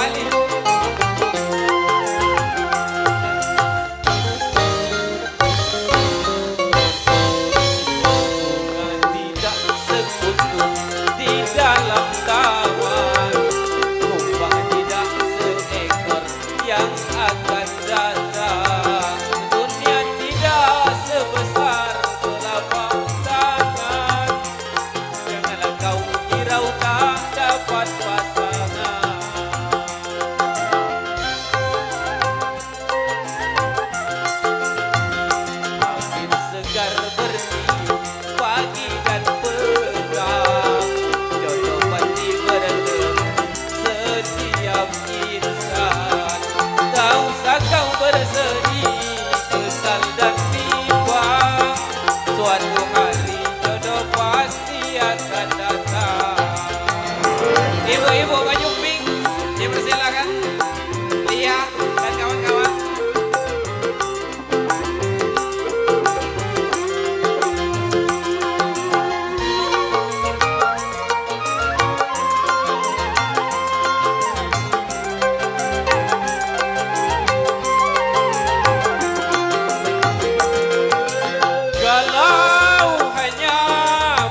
Wali. Tidak sekutu di dalam taman, kumbang tidak seekor yang akan datang. Dunia tidak sebesar telapak tangan, janganlah kau hiraukan dapat pasangan. Angin segar bersih pagi dan petang, jodoh pasti bertemu setiap insan. Tak usah kau bersedih, kesal dan bimbang, suatu hari jodoh pasti akan datang. Ibu-ibu baju pink, dipersilakan Lia dan kawan-kawan. Kalau hanya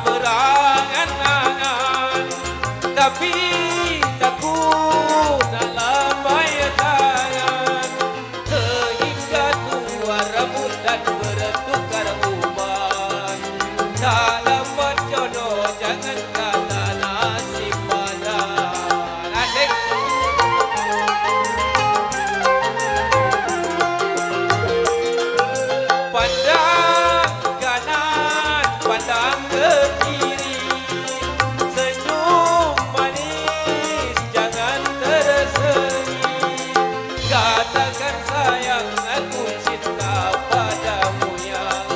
berangan-angan, tapi takut nak lambai tangan, sehingga tua rambut dan bertukar uban. Tak dapat jodoh, jangan kata nasib padan. Asik. Pandang kanan, pandang ke kiri, senyum manis, jangan terseri. Katakan sayang, aku cinta padamu yang,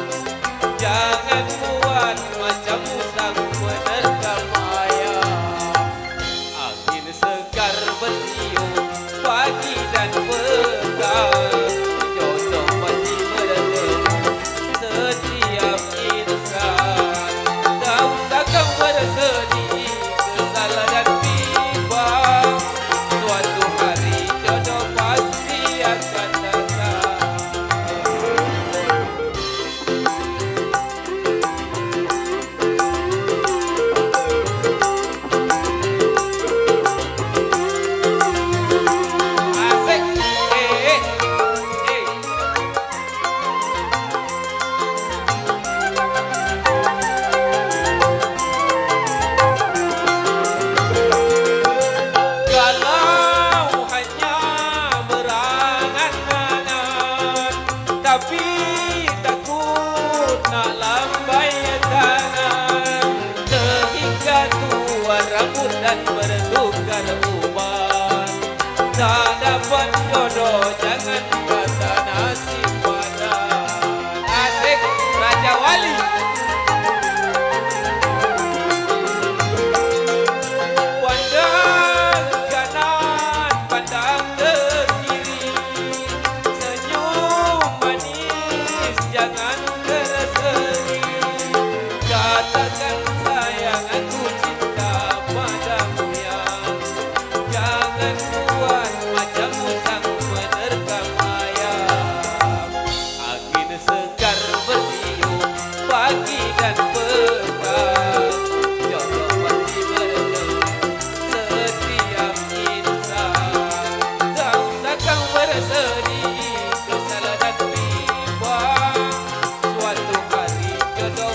jangan buat macam musang menerkam ayam. Angin segar bertiup pagi dan petang, jodoh pasti bertemu setiap insan. Tak usah kau bersedih, kesal dan bimbang, suatu hari jodoh pasti akan datang. Asik. Kalau hanya berangan-angan, tapi takut nak lambai tangan, sehingga tua rambut dan bertukar uban. Tak dapat jodoh, jangan kata nasib padan. Asik, Raja Wali. Pandang kanan, pandang ke kiri, senyum manis, jangan terseri. Katakan sayang, aku cinta padamu yang, jangan buat macam musang menerkam ayam. Angin segar bertiup pagi dan petang, jodoh pasti bertemu setiap insan. Tak usah kau bersedih, kesal dan bimbang, suatu hari jodoh